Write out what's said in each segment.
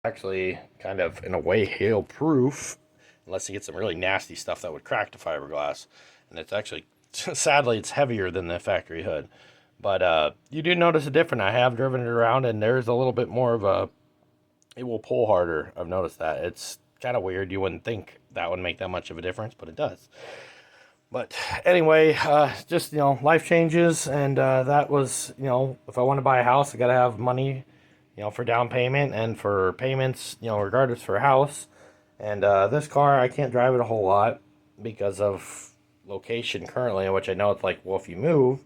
Actually kind of in a way hail proof unless you get some really nasty stuff that would crack the fiberglass, and it's actually sadly it's heavier than the factory hood, but you do notice a difference. I have driven it around and there's a little bit more of a, it will pull harder. I've noticed that. It's kind of weird. You wouldn't think that would make that much of a difference, but it does. But anyway, just life changes, and that was if I want to buy a house, I gotta have money, for down payment and for payments, regardless for a house. And this car, I can't drive it a whole lot because of location currently, which I know it's like, well, if you move,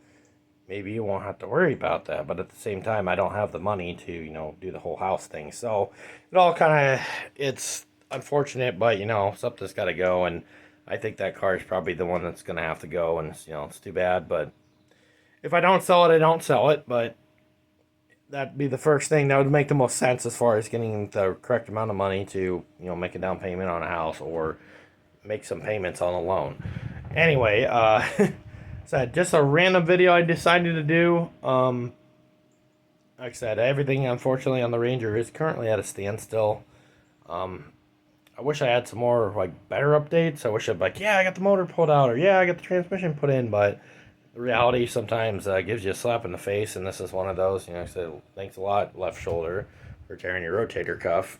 maybe you won't have to worry about that. But at the same time, I don't have the money to, do the whole house thing. So it all kind of, it's unfortunate, but, something's got to go. And I think that car is probably the one that's going to have to go. And, it's too bad. But if I don't sell it, I don't sell it. But that'd be the first thing that would make the most sense as far as getting the correct amount of money to make a down payment on a house or make some payments on a loan. Anyway, so just a random video I decided to do. Like I said, everything unfortunately on the Ranger is currently at a standstill. um, I wish I had some more like better updates. I wish I'd like, yeah, I got the motor pulled out, or yeah, I got the transmission put in, but the reality sometimes gives you a slap in the face, and this is one of those. I said, thanks a lot, left shoulder, for tearing your rotator cuff.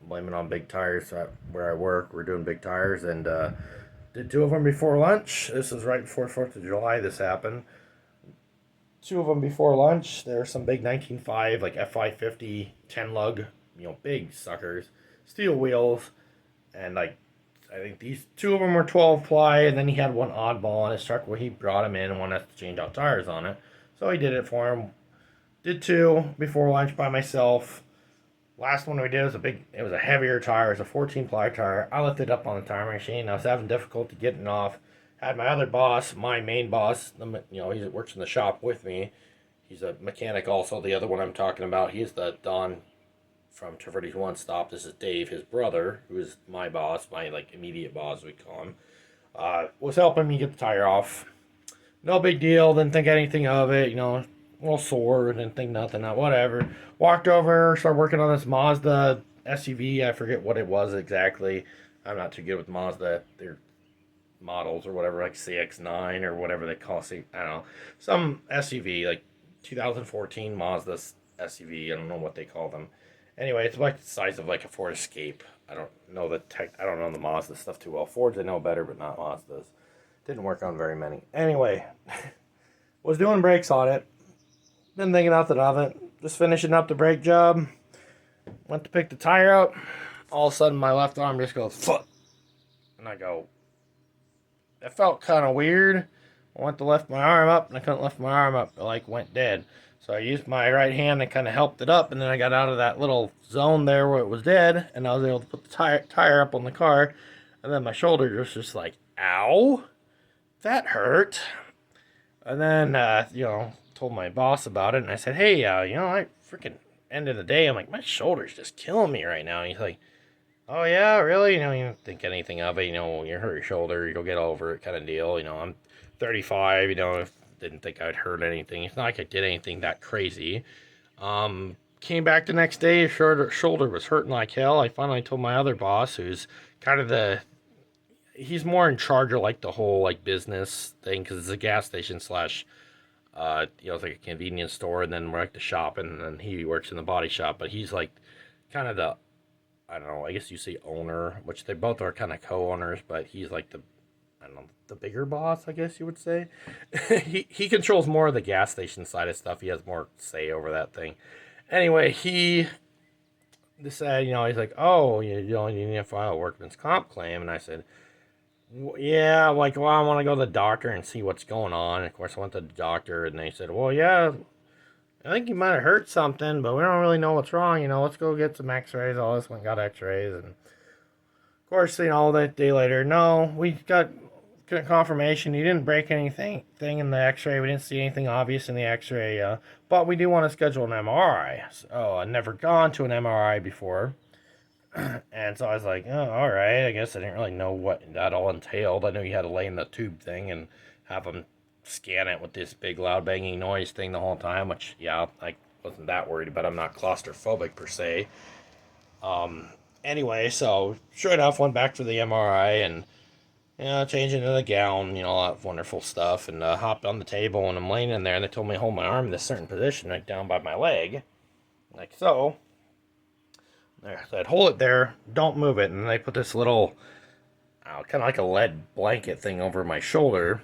Blame it on big tires. Where I work, we're doing big tires, and did two of them before lunch. This is right before 4th of July this happened. Two of them before lunch. There were some big 19.5, like F550 10 lug, big suckers, steel wheels, and like I think these two of them were 12 ply, and then he had one oddball on his truck where he brought him in and wanted to change out tires on it. So he did it for him. Did two before lunch by myself. Last one we did was it was a heavier tire. It was a 14 ply tire. I lifted it up on the tire machine. I was having difficulty getting off. Had my other boss, my main boss, he works in the shop with me. He's a mechanic also. The other one I'm talking about, he's the Don from Traverse One Stop. This is Dave, his brother, who is my boss, my like immediate boss, we call him. Was helping me get the tire off. No big deal. Didn't think anything of it. A little sore. Didn't think nothing of whatever. Walked over, started working on this Mazda SUV. I forget what it was exactly. I'm not too good with Mazda. Their models or whatever, like CX-9 or whatever they call it. I don't know. Some SUV, like 2014 Mazda SUV. I don't know what they call them. Anyway, it's like the size of like a Ford Escape. I don't know the Mazda stuff too well. Fords I know better, but not Mazdas. Didn't work on very many. Anyway, was doing brakes on it. Been thinking nothing of it. Just finishing up the brake job. Went to pick the tire out. All of a sudden, my left arm just goes foot, and I go. It felt kind of weird. I went to lift my arm up, and I couldn't lift my arm up. It like went dead. So I used my right hand and kind of helped it up, and then I got out of that little zone there where it was dead, and I was able to put the tire up on the car, and then my shoulder was just like, ow, that hurt. And then, told my boss about it, and I said, hey, I freaking, end of the day, I'm like, my shoulder's just killing me right now. And he's like, oh, yeah, really? You don't think anything of it. When you hurt your shoulder, you'll get over it kind of deal. I'm 35, didn't think I'd hurt anything. It's not like I did anything that crazy. Came back the next day, shoulder was hurting like hell. I finally told my other boss, who's kind of he's more in charge of like the whole like business thing, because it's a gas station slash, it's like a convenience store, and then we're like the shop, and then he works in the body shop. But he's like kind of the, I don't know, I guess you say owner, which they both are kind of co-owners, but he's like the, I don't know, the bigger boss, I guess you would say. he controls more of the gas station side of stuff. He has more say over that thing. Anyway, he decided, he's like, oh, you need to file a workman's comp claim. And I said, yeah, like, well, I want to go to the doctor and see what's going on. And of course, I went to the doctor, and they said, well, yeah, I think you might have hurt something, but we don't really know what's wrong. Let's go get some x-rays. All this one got x-rays. And of course, that day later, no, we got confirmation he didn't break anything in the x-ray. We didn't see anything obvious in the x-ray, but we do want to schedule an MRI. So I'd never gone to an MRI before. And so I was like, oh, all right, I guess I didn't really know what that all entailed. I knew you had to lay in the tube thing and have them scan it with this big loud banging noise thing the whole time, which, yeah, I wasn't that worried about. I'm not claustrophobic per se. Anyway, so sure enough, went back for the MRI and changing into the gown, all that wonderful stuff, and hopped on the table and I'm laying in there and they told me to hold my arm in this certain position, like down by my leg, like so. There, so I'd hold it there, don't move it, and then they put this little, kind of like a lead blanket thing over my shoulder,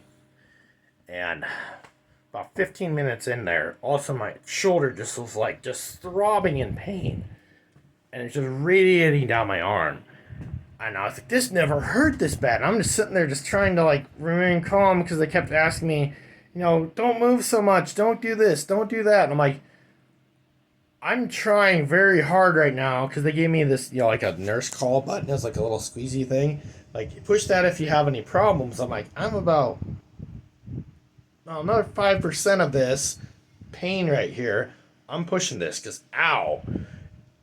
and about 15 minutes in there, all of a sudden my shoulder just was like just throbbing in pain, and it's just radiating down my arm. And I was like, this never hurt this bad. And I'm just sitting there just trying to like remain calm because they kept asking me, don't move so much, don't do this, don't do that. And I'm like, I'm trying very hard right now because they gave me this, like a nurse call button. It's like a little squeezy thing. Like, push that if you have any problems. I'm like, I'm about another 5% of this pain right here. I'm pushing this because, ow.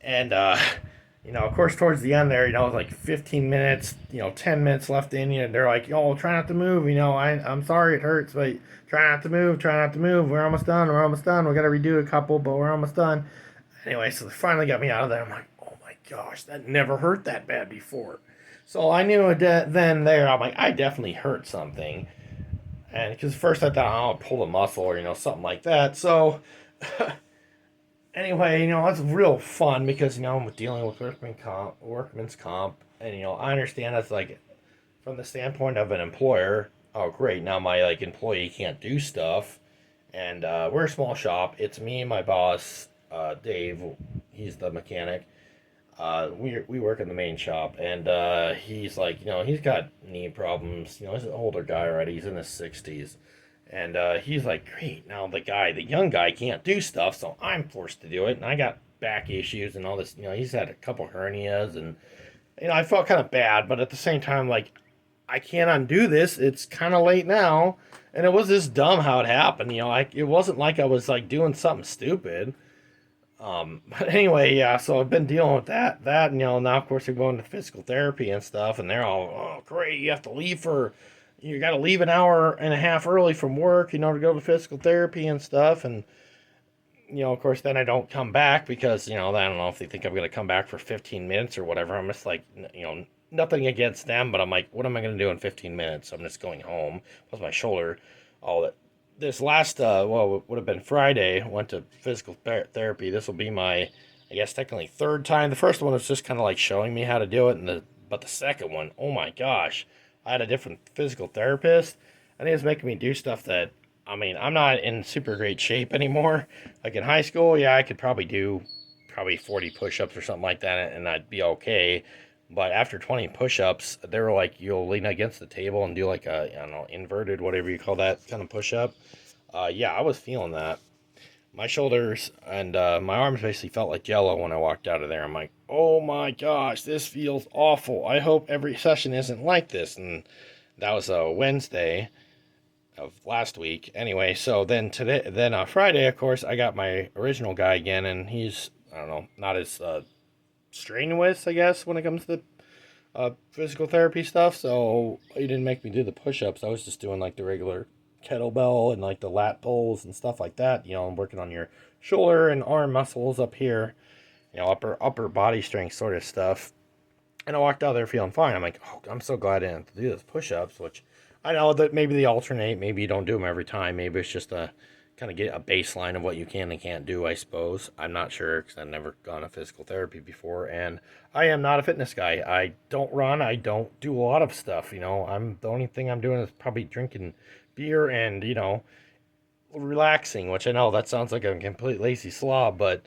And, of course, towards the end there, it was like 15 minutes, 10 minutes left in you. And they're like, try not to move. I'm sorry it hurts, but try not to move, try not to move. We're almost done. We got to redo a couple, but we're almost done. Anyway, so they finally got me out of there. I'm like, oh my gosh, that never hurt that bad before. So I knew then there, I'm like, I definitely hurt something. And because first I thought, I'll pull a muscle or, something like that. So anyway, that's real fun because, I'm dealing with workman's comp. And, I understand that's like, from the standpoint of an employer, oh, great, now my, like, employee can't do stuff. And we're a small shop. It's me and my boss, Dave. He's the mechanic. We work in the main shop, and he's like, he's got knee problems. He's an older guy already. He's in his 60s. And he's like, great, now the young guy can't do stuff, so I'm forced to do it. And I got back issues and all this. He's had a couple hernias, and, I felt kind of bad, but at the same time, like, I can't undo this. It's kind of late now. And it was just dumb how it happened. It wasn't like I was, like, doing something stupid. But anyway, yeah, so I've been dealing with that, and, now, of course, they're going to physical therapy and stuff, and they're all, oh, great, you got to leave an hour and a half early from work, to go to physical therapy and stuff, and, of course, then I don't come back because, I don't know if they think I'm going to come back for 15 minutes or whatever. I'm just like, nothing against them, but I'm like, what am I going to do in 15 minutes? I'm just going home with my shoulder, all that. This last, it would have been Friday, went to physical therapy. This will be my, I guess, technically third time. The first one was just kind of like showing me how to do it, but the second one, oh my gosh, I had a different physical therapist, and he was making me do stuff that, I'm not in super great shape anymore. Like in high school, yeah, I could probably do 40 push-ups or something like that, and I'd be okay. But after 20 push-ups, they were like, you'll lean against the table and do like a, I don't know, inverted, whatever you call that kind of push-up. Yeah, I was feeling that. My shoulders and my arms basically felt like jello when I walked out of there. I'm like, oh my gosh, this feels awful. I hope every session isn't like this. And that was a Wednesday of last week. Anyway, so then Friday, of course, I got my original guy again, and he's, I don't know, not as strenuous, I guess, when it comes to physical therapy stuff. So he didn't make me do the push-ups. I was just doing like the regular kettlebell and like the lat pulls and stuff like that. I'm working on your shoulder and arm muscles up here, upper body strength sort of stuff. And I walked out there feeling fine. I'm like, oh, I'm so glad I didn't have to do those push-ups, which I know that maybe they alternate. Maybe you don't do them every time. Maybe it's just a kind of get a baseline of what you can and can't do, I suppose. I'm not sure because I've never gone to physical therapy before, and I am not a fitness guy. I don't run. I don't do a lot of stuff. I'm the only thing I'm doing is probably drinking beer and relaxing, which I know that sounds like a complete lazy slob, but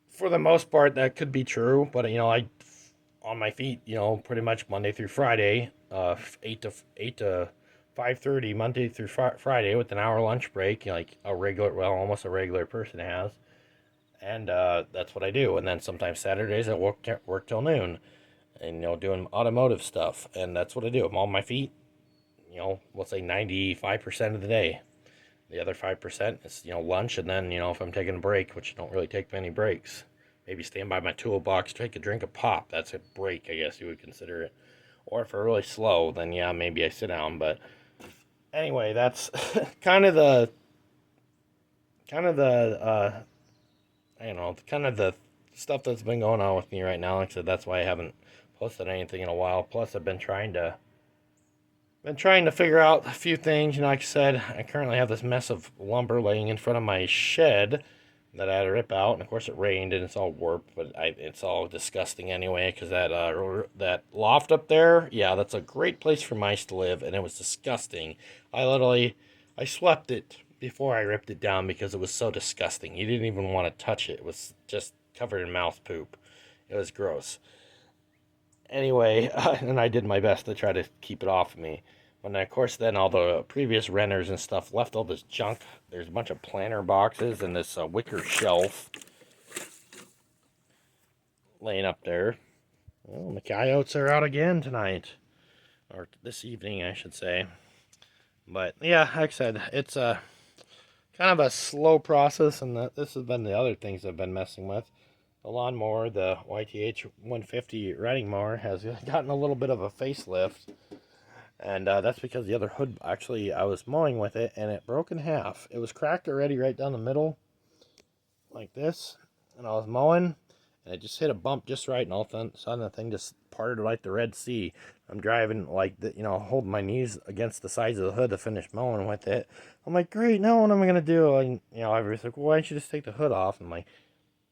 for the most part that could be true. But I on my feet, pretty much Monday through Friday, 8 to 5:30 Monday through Friday with an hour lunch break, like almost a regular person has, and that's what I do. And then sometimes Saturdays I work till noon, and doing automotive stuff, and that's what I do. I'm on my feet, let's say 95% of the day. The other 5% is lunch, and then if I'm taking a break, which I don't really take many breaks, maybe stand by my toolbox, take a drink of pop. That's a break, I guess you would consider it. Or if we're really slow, then yeah, maybe I sit down, but anyway, that's kind of the I don't know, kind of the stuff that's been going on with me right now. Like I said, that's why I haven't posted anything in a while. Plus, I've been trying to figure out a few things. Like I said, I currently have this mess of lumber laying in front of my shed that I had to rip out, and of course it rained and it's all warped, but it's all disgusting anyway. Because that loft up there, yeah, that's a great place for mice to live, and it was disgusting. I swept it before I ripped it down because it was so disgusting. You didn't even want to touch it. It was just covered in mouse poop. It was gross. Anyway, and I did my best to try to keep it off of me. But of course, then all the previous renters and stuff left all this junk. There's a bunch of planter boxes and this wicker shelf laying up there. Well, the coyotes are out again tonight. Or this evening, I should say. But yeah, like I said, it's kind of a slow process, and this has been the other things I've been messing with. The lawnmower, the YTH 150 riding mower, has gotten a little bit of a facelift. And that's because the other hood, actually, I was mowing with it, and it broke in half. It was cracked already right down the middle, like this. And I was mowing, and it just hit a bump just right, and all of a sudden the thing just parted like the Red Sea. I'm driving, like, holding my knees against the sides of the hood to finish mowing with it. I'm like, great, now what am I going to do? And, everybody's like, well, why don't you just take the hood off? I'm like,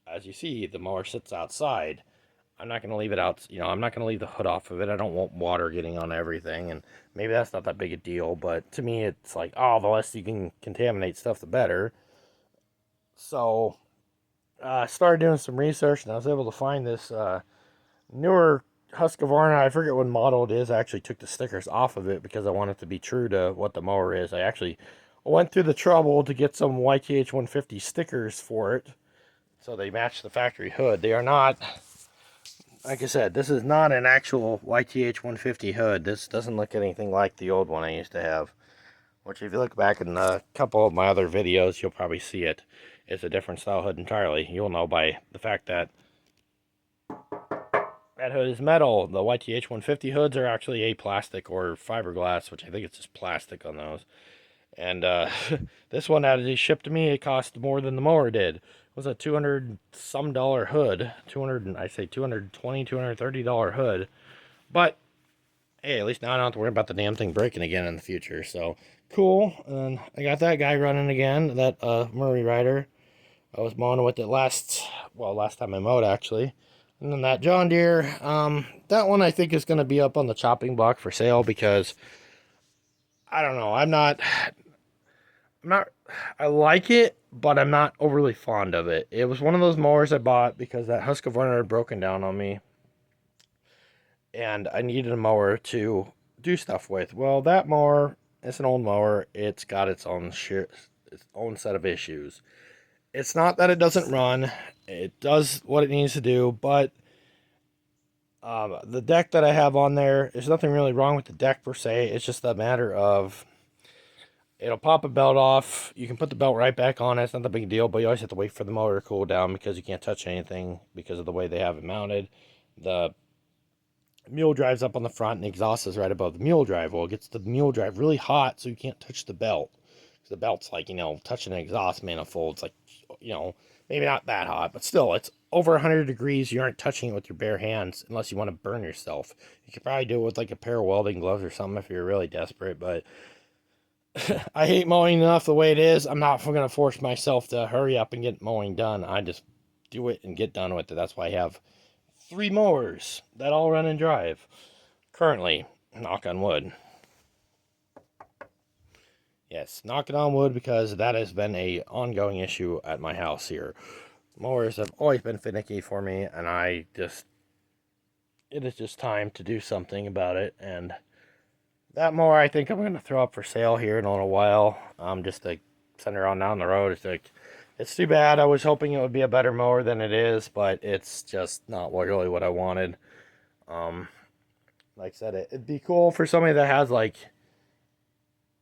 as you see, the mower sits outside. I'm not going to leave it out, I'm not going to leave the hood off of it. I don't want water getting on everything, and maybe that's not that big a deal, but to me, it's like, oh, the less you can contaminate stuff, the better. So, I started doing some research, and I was able to find this newer Husqvarna. I forget what model it is. I actually took the stickers off of it because I want it to be true to what the mower is. I actually went through the trouble to get some YTH 150 stickers for it, so they match the factory hood. They are not... Like I said, this is not an actual YTH 150 hood. This doesn't look anything like the old one I used to have. Which, if you look back in a couple of my other videos, you'll probably see it. It's a different style hood entirely. You'll know by the fact that that hood is metal. The YTH 150 hoods are actually a plastic or fiberglass, which I think it's just plastic on those. And this one that they shipped to me, it cost more than the mower did. It was a $200 some hood. $230 hood. But hey, at least now I don't have to worry about the damn thing breaking again in the future. So cool. And I got that guy running again, that Murray Rider. I was mowing with it last time I mowed, actually. And then that John Deere, that one I think is going to be up on the chopping block for sale because I don't know. I like it, but I'm not overly fond of it. It was one of those mowers I bought because that Husqvarna had broken down on me, and I needed a mower to do stuff with. Well, that mower, it's an old mower. It's got its own set of issues. It's not that it doesn't run. It does what it needs to do, but the deck that I have on there's nothing really wrong with the deck per se. It's just a matter of it'll pop a belt off. You can put the belt right back on. It's not a big deal, but you always have to wait for the motor to cool down because you can't touch anything because of the way they have it mounted. The mule drive's up on the front and the exhaust is right above the mule drive. Well, it gets the mule drive really hot, so you can't touch the belt. The belt's like, touching an exhaust manifold. It's like, maybe not that hot, but still, it's over 100 degrees. You aren't touching it with your bare hands unless you want to burn yourself. You could probably do it with like a pair of welding gloves or something if you're really desperate, but I hate mowing enough the way it is. I'm not going to force myself to hurry up and get mowing done. I just do it and get done with it. That's why I have 3 mowers that all run and drive currently. Knock on wood. Yes, knocking on wood because that has been a ongoing issue at my house here. Mowers have always been finicky for me, and it is just time to do something about it. And that mower, I think I'm going to throw up for sale here in a little while. Just to send her on down the road. It's too bad. I was hoping it would be a better mower than it is, but it's just not really what I wanted. Like I said, it'd be cool for somebody that has like,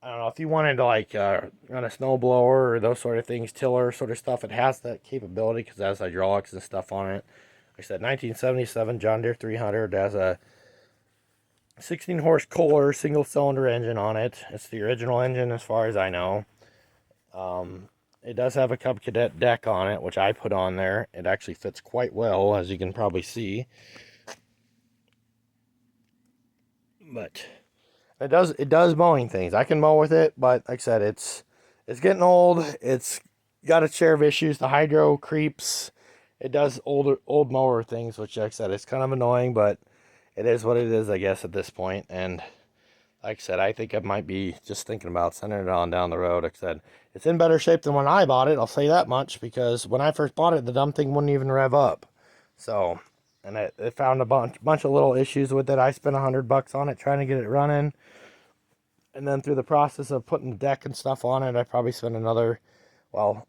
I don't know, if you wanted to like run a snowblower or those sort of things, tiller sort of stuff. It has that capability because it has hydraulics and stuff on it. Like I said, 1977 John Deere 300 has a 16 horse Kohler single cylinder engine on it. It's the original engine as far as I know. It does have a Cub Cadet deck on it, which I put on there. It actually fits quite well, as you can probably see. But it does mowing things. I can mow with it, but like I said, it's getting old. It's got its share of issues. The hydro creeps. It does old mower things, which like I said, it's kind of annoying, but it is what it is, I guess, at this point. And like I said, I think I might be just thinking about sending it on down the road. Like I said, it's in better shape than when I bought it. I'll say that much, because when I first bought it, the dumb thing wouldn't even rev up. So, and it found a bunch of little issues with it. I spent $100 on it trying to get it running, and then through the process of putting the deck and stuff on it, I probably spent another, well,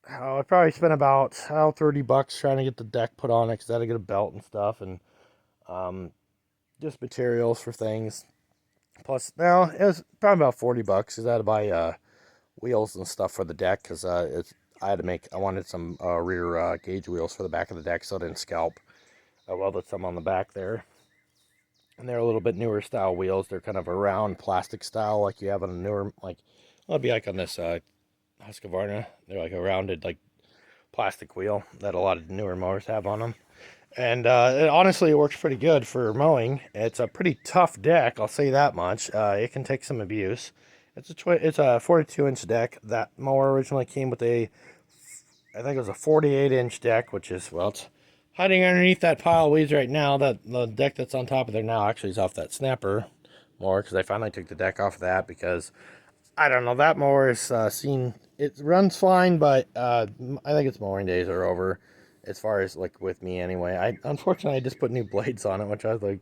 I probably spent about $30 trying to get the deck put on it, because I had to get a belt and stuff, and um, just materials for things. Plus, now it was probably about $40 because I had to buy wheels and stuff for the deck, because I wanted some rear gauge wheels for the back of the deck so it didn't scalp. I welded some on the back there, and they're a little bit newer style wheels. They're kind of a round plastic style, like you have on a newer, like, well, it'd be like on this Husqvarna. They're like a rounded, like, plastic wheel that a lot of newer mowers have on them. And honestly, it works pretty good for mowing. It's a pretty tough deck, I'll say that much. It can take some abuse. It's a 42-inch deck. That mower originally came with I think it was a 48-inch deck, which is, well, it's hiding underneath that pile of weeds right now. That the deck that's on top of there now actually is off that Snapper mower, because I finally took the deck off of that, because I don't know, that mower is it runs fine, but I think its mowing days are over, as far as like with me anyway. Unfortunately I just put new blades on it, which I was like,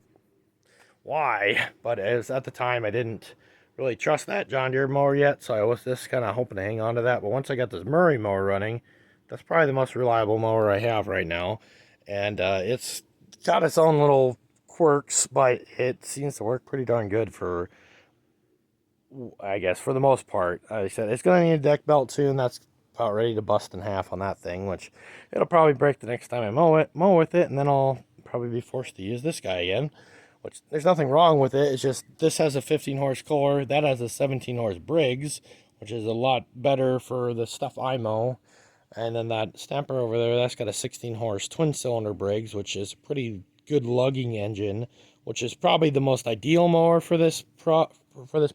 why? But as at the time I didn't really trust that John Deere mower yet, so I was just kind of hoping to hang on to that. But once I got this Murray mower running, that's probably the most reliable mower I have right now, and it's got its own little quirks, but it seems to work pretty darn good for, I guess, for the most part. Like I said, it's going to need a deck belt soon. That's about ready to bust in half on that thing, which it'll probably break the next time I mow with it, and then I'll probably be forced to use this guy again. Which, there's nothing wrong with it. It's just this has a 15 horse Kohler, that has a 17 horse Briggs, which is a lot better for the stuff I mow. And then that Snapper over there, that's got a 16 horse twin cylinder Briggs, which is a pretty good lugging engine, which is probably the most ideal mower for this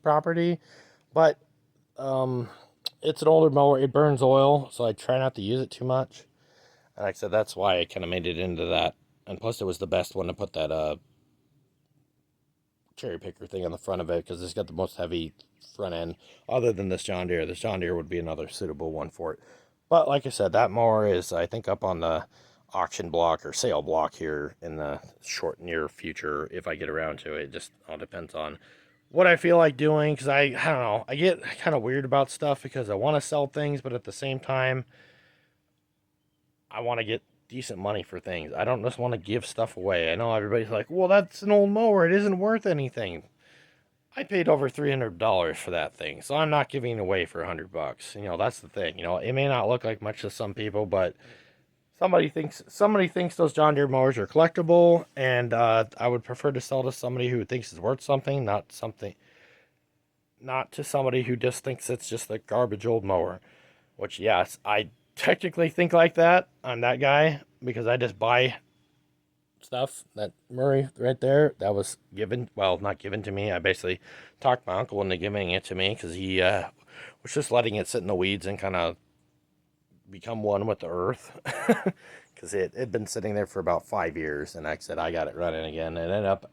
property. But um, it's an older mower. It burns oil, so I try not to use it too much. And like I said, that's why I kind of made it into that. And plus, it was the best one to put that cherry picker thing on the front of it, because it's got the most heavy front end, other than this John Deere. This John Deere would be another suitable one for it. But like I said, that mower is, I think, up on the auction block or sale block here in the short near future, if I get around to it. It just all depends on what I feel like doing, because I don't know, I get kind of weird about stuff because I want to sell things, but at the same time I want to get decent money for things. I don't just want to give stuff away. I know everybody's like, well, that's an old mower, it isn't worth anything. I paid over $300 for that thing, so I'm not giving it away for $100. That's the thing. It may not look like much to some people, but somebody thinks those John Deere mowers are collectible, and I would prefer to sell to somebody who thinks it's worth something, not to somebody who just thinks it's just a garbage old mower. Which, yes, I technically think like that. I'm that guy, because I just buy stuff. That Murray right there, that was given, well, not given to me. I basically talked my uncle into giving it to me, because he was just letting it sit in the weeds and kind of become one with the earth. Because it had been sitting there for about 5 years, and like I said, I got it running again. And ended up,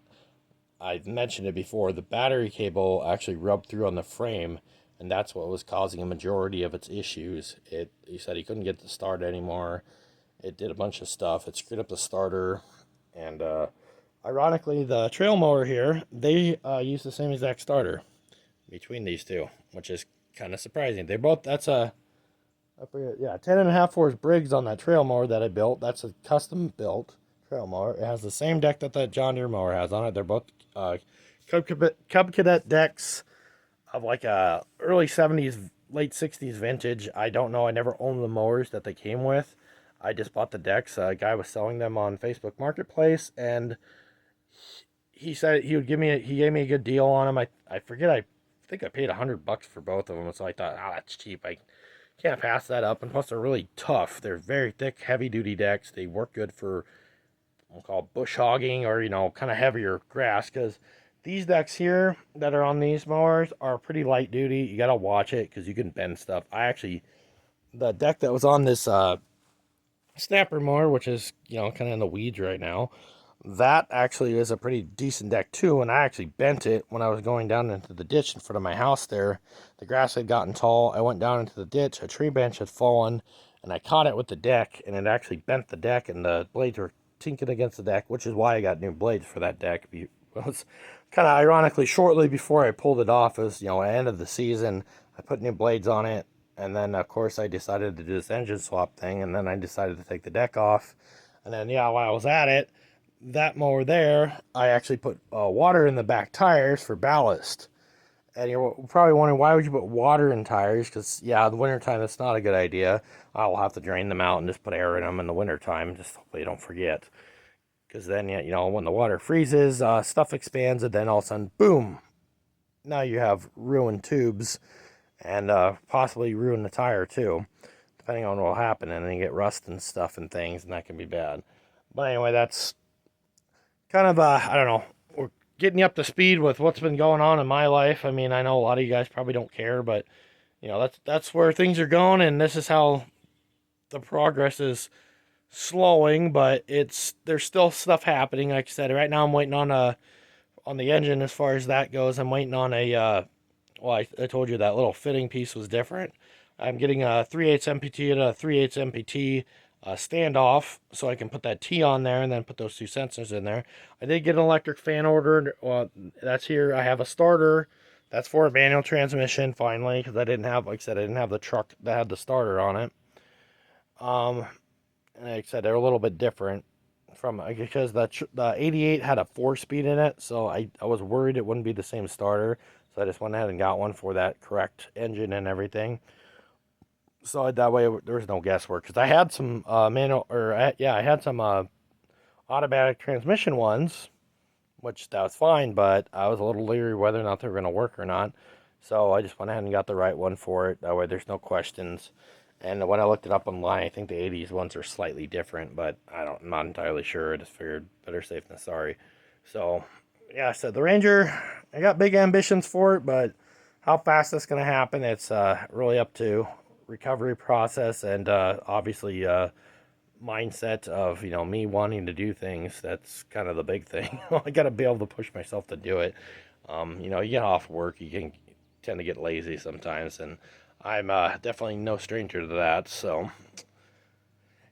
I mentioned it before, the battery cable actually rubbed through on the frame, and that's what was causing a majority of its issues. He said he couldn't get the start anymore. It did a bunch of stuff. It screwed up the starter, and ironically, the trail mower here, they use the same exact starter between these two, which is kind of surprising. They both, I forget, yeah, 10.5 horse Briggs on that trail mower that I built. That's a custom built trail mower. It has the same deck that John Deere mower has on it. They're both Cub Cadet decks of like a early 70s, late 60s vintage. I don't know. I never owned the mowers that they came with. I just bought the decks. A guy was selling them on Facebook Marketplace, and he said he gave me a good deal on them. I forget. I think I paid $100 for both of them, so I thought, that's cheap. I Can't pass that up. And plus, they're really tough. They're very thick, heavy duty decks. They work good for, we'll call it bush hogging, or, kind of heavier grass. Because these decks here that are on these mowers are pretty light duty. You got to watch it because you can bend stuff. The deck that was on this snapper mower, which is, kind of in the weeds right now, that actually is a pretty decent deck too, and I actually bent it when I was going down into the ditch in front of my house there. The grass had gotten tall. I went down into the ditch. A tree branch had fallen, and I caught it with the deck, and it actually bent the deck, and the blades were tinking against the deck, which is why I got new blades for that deck. It was kind of ironically shortly before I pulled it off, as end of the season, I put new blades on it, and then of course I decided to do this engine swap thing, and then I decided to take the deck off, and then while I was at it, that mower there, I actually put water in the back tires for ballast. And you're probably wondering, why would you put water in tires? Because, in the wintertime, that's not a good idea. I'll have to drain them out and just put air in them in the wintertime, just hopefully you don't forget. Because then, when the water freezes, stuff expands, and then all of a sudden, boom, now you have ruined tubes and possibly ruin the tire too, depending on what will happen. And then you get rust and stuff and things, and that can be bad. But anyway, that's kind of I don't know, we're getting you up to speed with what's been going on in my life. I mean, I know a lot of you guys probably don't care, but that's where things are going, and this is how the progress is slowing, but there's still stuff happening. Like I said, right now I'm waiting on the engine. As far as that goes, I'm waiting on I told you that little fitting piece was different. I'm getting a 3/8 MPT and a 3/8 MPT standoff, so I can put that T on there and then put those two sensors in there. I did get an electric fan ordered. Well, that's here. I have a starter. That's for a manual transmission finally, because I didn't have, like I said, I didn't have the truck that had the starter on it. And like I said, they're a little bit different from, because the 88 had a 4-speed in it, so I was worried it wouldn't be the same starter. So I just went ahead and got one for that correct engine and everything. So that way there was no guesswork, because I had some I had some automatic transmission ones, which that was fine, but I was a little leery whether or not they were going to work or not. So I just went ahead and got the right one for it. That way there's no questions. And when I looked it up online, I think the 80s ones are slightly different, but I'm not entirely sure. I just figured better safe than sorry. So so the Ranger, I got big ambitions for it, but how fast that's going to happen, it's really up to recovery process and obviously mindset of me wanting to do things. That's kind of the big thing. I got to be able to push myself to do it. You get off work, you can tend to get lazy sometimes, and I'm definitely no stranger to that. So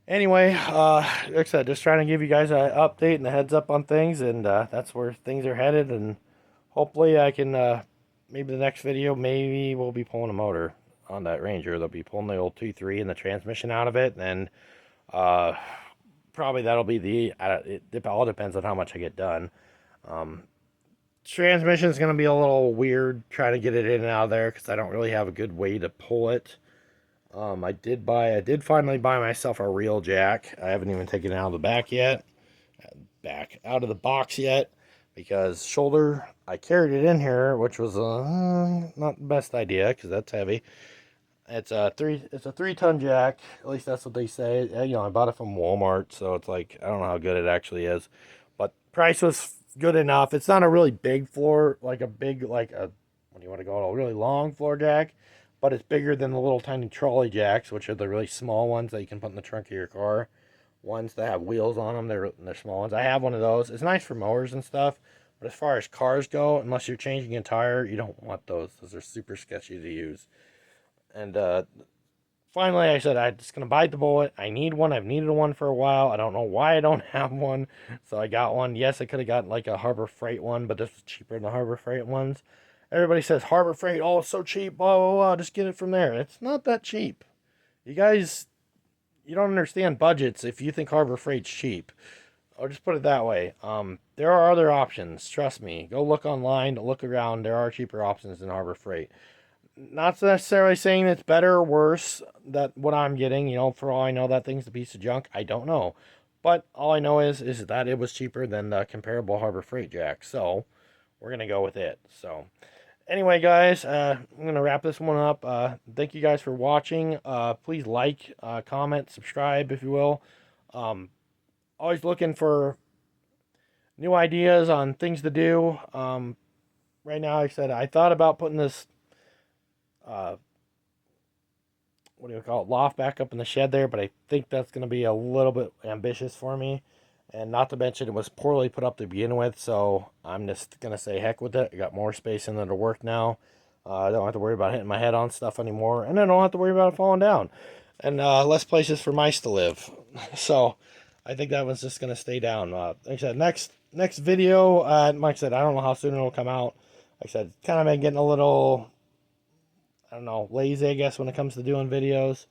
anyway, like I said, just trying to give you guys an update and a heads up on things, and that's where things are headed. And hopefully I can maybe the next video, maybe we'll be pulling a motor on that Ranger. They'll be pulling the old 2.3 and the transmission out of it, and probably that'll be it all depends on how much I get done. Transmission is going to be a little weird trying to get it in and out of there, because I don't really have a good way to pull it. I did finally buy myself a real jack. I haven't even taken it out of the back out of the box yet, because shoulder, I carried it in here, which was not the best idea, because that's heavy. It's a 3-ton jack. At least that's what they say. I bought it from Walmart, so it's like, I don't know how good it actually is, but price was good enough. It's not a really big floor, like a big, like a, what do you want to call it, a really long floor jack, but it's bigger than the little tiny trolley jacks, which are the really small ones that you can put in the trunk of your car. Ones that have wheels on them, they're small ones. I have one of those. It's nice for mowers and stuff, but as far as cars go, unless you're changing a tire, you don't want those. Those are super sketchy to use. And finally, I said I'm just gonna bite the bullet. I need one. I've needed one for a while. I don't know why I don't have one, so I got one. Yes, I could have gotten like a Harbor Freight one, but this was cheaper than the Harbor Freight ones. Everybody says Harbor Freight, oh, it's so cheap, blah blah blah. Just get it from there. It's not that cheap. You guys, you don't understand budgets if you think Harbor Freight's cheap. I'll just put it that way. There are other options. Trust me. Go look online, look around. There are cheaper options than Harbor Freight. Not necessarily saying it's better or worse that what I'm getting. For all I know, that thing's a piece of junk. I don't know. But all I know is that it was cheaper than the comparable Harbor Freight jack. So we're going to go with it. So anyway, guys, I'm gonna wrap this one up. Thank you guys for watching. Please like, comment, subscribe if you will. Um, Always looking for new ideas on things to do. Right now, like I said, I thought about putting this uh, what do you call it, loft back up in the shed there, but I think that's going to be a little bit ambitious for me. And not to mention, it was poorly put up to begin with, so I'm just going to say heck with it. I got more space in there to work now. I don't have to worry about hitting my head on stuff anymore, and I don't have to worry about it falling down. And less places for mice to live. So I think that one's just going to stay down. Like I said, next video, like I said, I don't know how soon it'll come out. Like I said, kind of been getting a little, I don't know, lazy, I guess, when it comes to doing videos.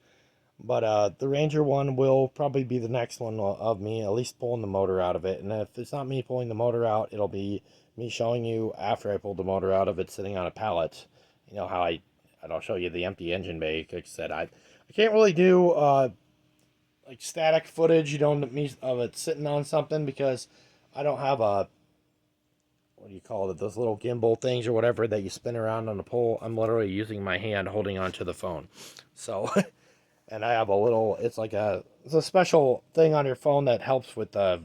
But the Ranger one will probably be the next one of me at least pulling the motor out of it. And if it's not me pulling the motor out, it'll be me showing you after I pulled the motor out of it sitting on a pallet. You know how I'll show you the empty engine bay. Like I said, I can't really do like static footage, you know, of it sitting on something because I don't have a, what do you call it, those little gimbal things or whatever that you spin around on the pole. I'm literally using my hand holding onto the phone. So and I have a little, it's a special thing on your phone that helps with the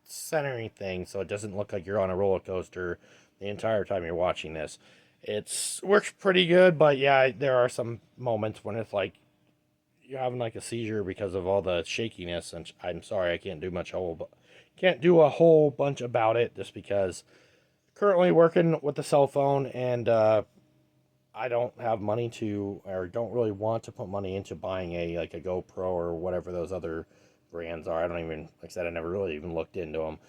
centering thing so it doesn't look like you're on a roller coaster the entire time you're watching this. It's works pretty good, but yeah, there are some moments when it's like you're having like a seizure because of all the shakiness, and I'm sorry I can't do a whole bunch about it just because currently working with the cell phone, and I don't have money to, or don't really want to put money into buying a GoPro or whatever those other brands are. I don't even, like I said, I never really even looked into them.